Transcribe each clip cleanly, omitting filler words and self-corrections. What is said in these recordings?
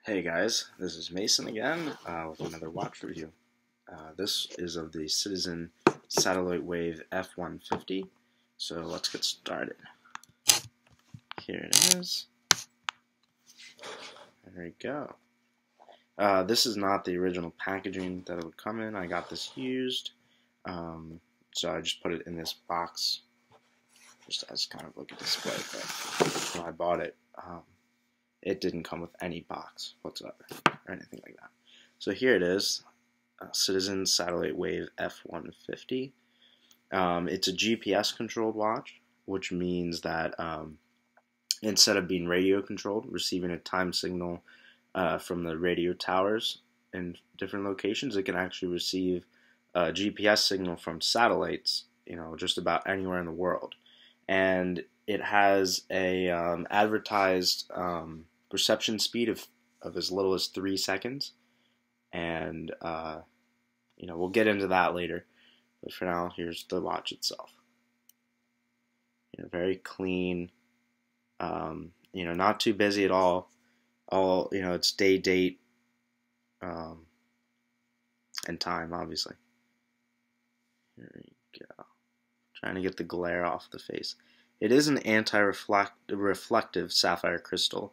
Hey guys, this is Mason again with another watch review. This is of the Citizen Satellite Wave F150. So let's get started. Here it is. There we go. This is not the original packaging that it would come in. I got this used, so I just put it in this box just as kind of like a display thing. When I bought it, it didn't come with any box whatsoever or anything like that. So here it is, Citizen Satellite Wave F150. It's a GPS controlled watch, which means that instead of being radio controlled, receiving a time signal from the radio towers in different locations, it can actually receive a GPS signal from satellites, just about anywhere in the world. And it has a advertised reception speed of as little as 3 seconds, and we'll get into that later. But for now, here's the watch itself. Very clean. Not too busy at all. It's day, date, and time, obviously. Here we go. Trying to get the glare off the face. It is an anti-reflective sapphire crystal,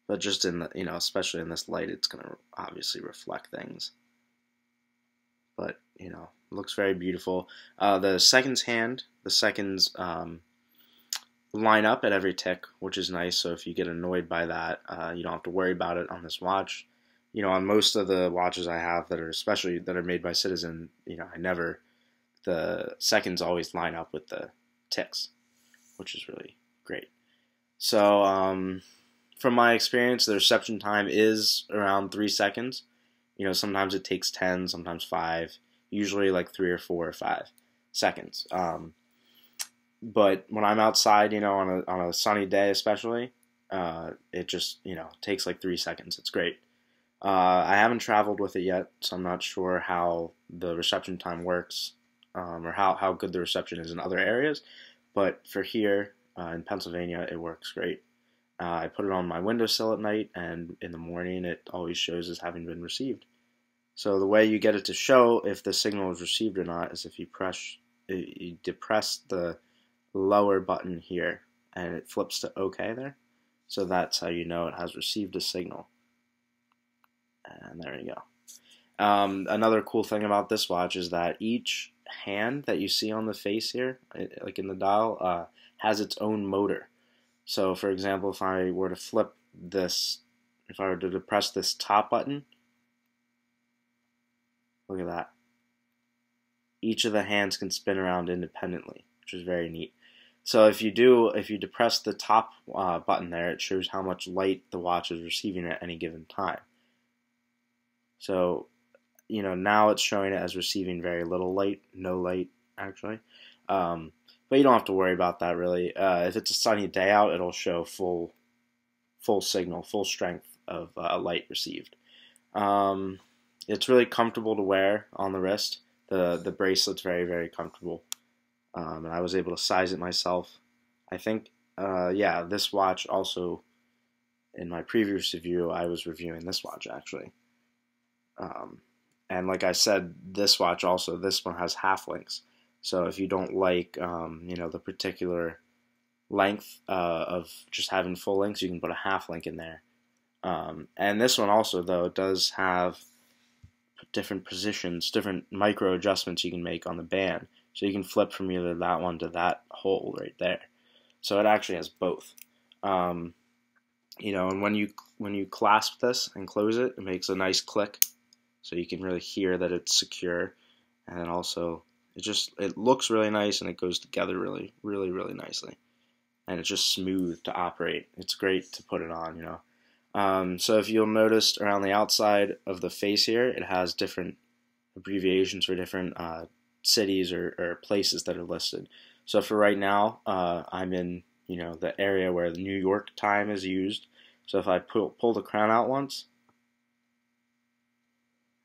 but just in the, especially in this light, it's going to obviously reflect things. But it looks very beautiful. The seconds line up at every tick, which is nice. So if you get annoyed by that, you don't have to worry about it on this watch. On most of the watches I have that are made by Citizen, the seconds always line up with the ticks, which is really great. So from my experience, the reception time is around 3 seconds. Sometimes it takes 10, sometimes 5, usually like 3 or 4 or 5 seconds. But when I'm outside, on a sunny day especially, it just takes like 3 seconds. It's great. I haven't traveled with it yet, so I'm not sure how the reception time works, or how good the reception is in other areas. But for here in Pennsylvania, it works great. I put it on my windowsill at night, and in the morning it always shows as having been received. So the way you get it to show if the signal is received or not is if you depress the lower button here, and it flips to OK there. So that's how you know it has received a signal. And there you go. Another cool thing about this watch is that each hand that you see on the face here, like in the dial, has its own motor. So for example, if I were to flip this, if I were to depress this top button, look at that. Each of the hands can spin around independently, which is very neat. So if you depress the top button there, it shows how much light the watch is receiving at any given time. So, now it's showing it as receiving very little light, no light, actually. But you don't have to worry about that, really. If it's a sunny day out, it'll show full signal, full strength of light received. It's really comfortable to wear on the wrist. The bracelet's very, very comfortable. And I was able to size it myself. I think, this watch also, in my previous review, I was reviewing this watch, actually. And like I said, this one has half links. So if you don't like, the particular length of just having full links, you can put a half link in there. And this one also, though, does have different positions, different micro adjustments you can make on the band. So you can flip from either that one to that hole right there. So it actually has both. And when you clasp this and close it, it makes a nice click. So you can really hear that it's secure, and then also it looks really nice, and it goes together really, really, really nicely, and it's just smooth to operate. It's great to put it on, So if you'll notice around the outside of the face here, it has different abbreviations for different cities or places that are listed. So for right now, I'm in the area where the New York time is used. So if I pull the crown out once.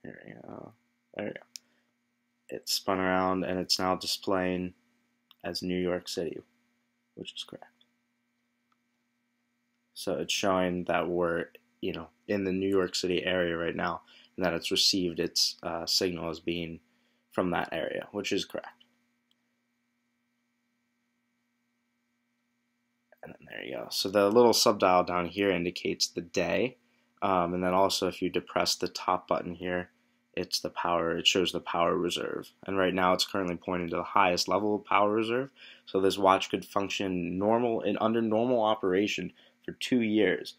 There we go. It's spun around, and it's now displaying as New York City, which is correct. So it's showing that we're in the New York City area right now, and that it's received its signal as being from that area, which is correct. And then there you go. So the little subdial down here indicates the day, and then also if you depress the top button here, it's the power. It shows the power reserve, and right now it's currently pointing to the highest level of power reserve. So this watch could function under normal operation for 2 years.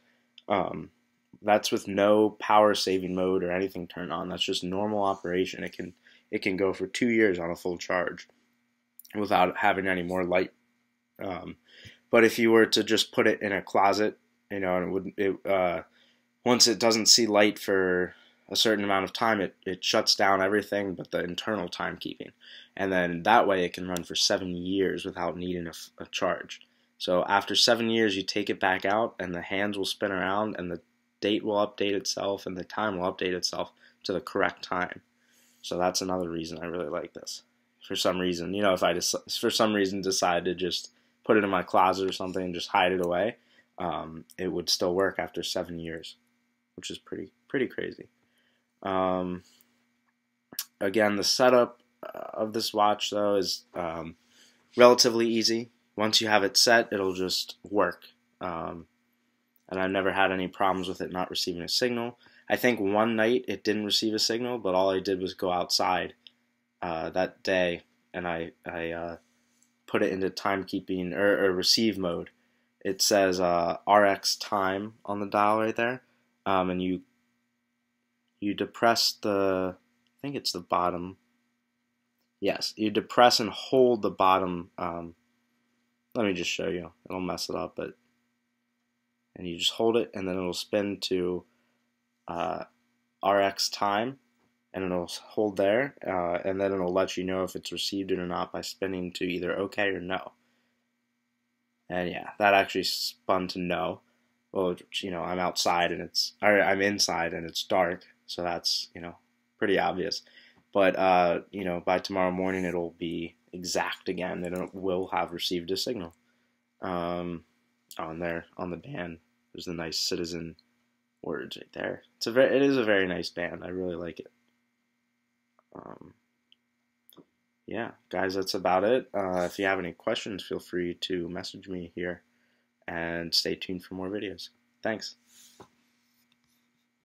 That's with no power saving mode or anything turned on. That's just normal operation. It can go for 2 years on a full charge without having any more light. But if you were to just put it in a closet, and once it doesn't see light for a certain amount of time, it shuts down everything but the internal timekeeping. And then that way it can run for 7 years without needing a charge. So after 7 years, you take it back out, and the hands will spin around, and the date will update itself, and the time will update itself to the correct time. So that's another reason I really like this. For some reason, if I for some reason decide to just put it in my closet or something and just hide it away, it would still work after 7 years, which is pretty crazy. Again, the setup of this watch, though, is relatively easy. Once you have it set, it'll just work. And I've never had any problems with it not receiving a signal. I think one night it didn't receive a signal, but all I did was go outside that day, and I put it into timekeeping or receive mode. It says RX time on the dial right there, and you depress I think it's the bottom. Yes, you depress and hold the bottom. Let me just show you. It'll mess it up, and you just hold it, and then it'll spin to RX time, and it'll hold there, and then it'll let you know if it's received it or not by spinning to either OK or no. And yeah, that actually spun to no. Well, I'm outside and I'm inside and it's dark, so that's pretty obvious. But by tomorrow morning it'll be exact again, and it will have received a signal. On the band, there's the nice Citizen words right there. It is a very nice band. I really like it. Yeah, guys, that's about it. If you have any questions, feel free to message me here, and stay tuned for more videos. Thanks.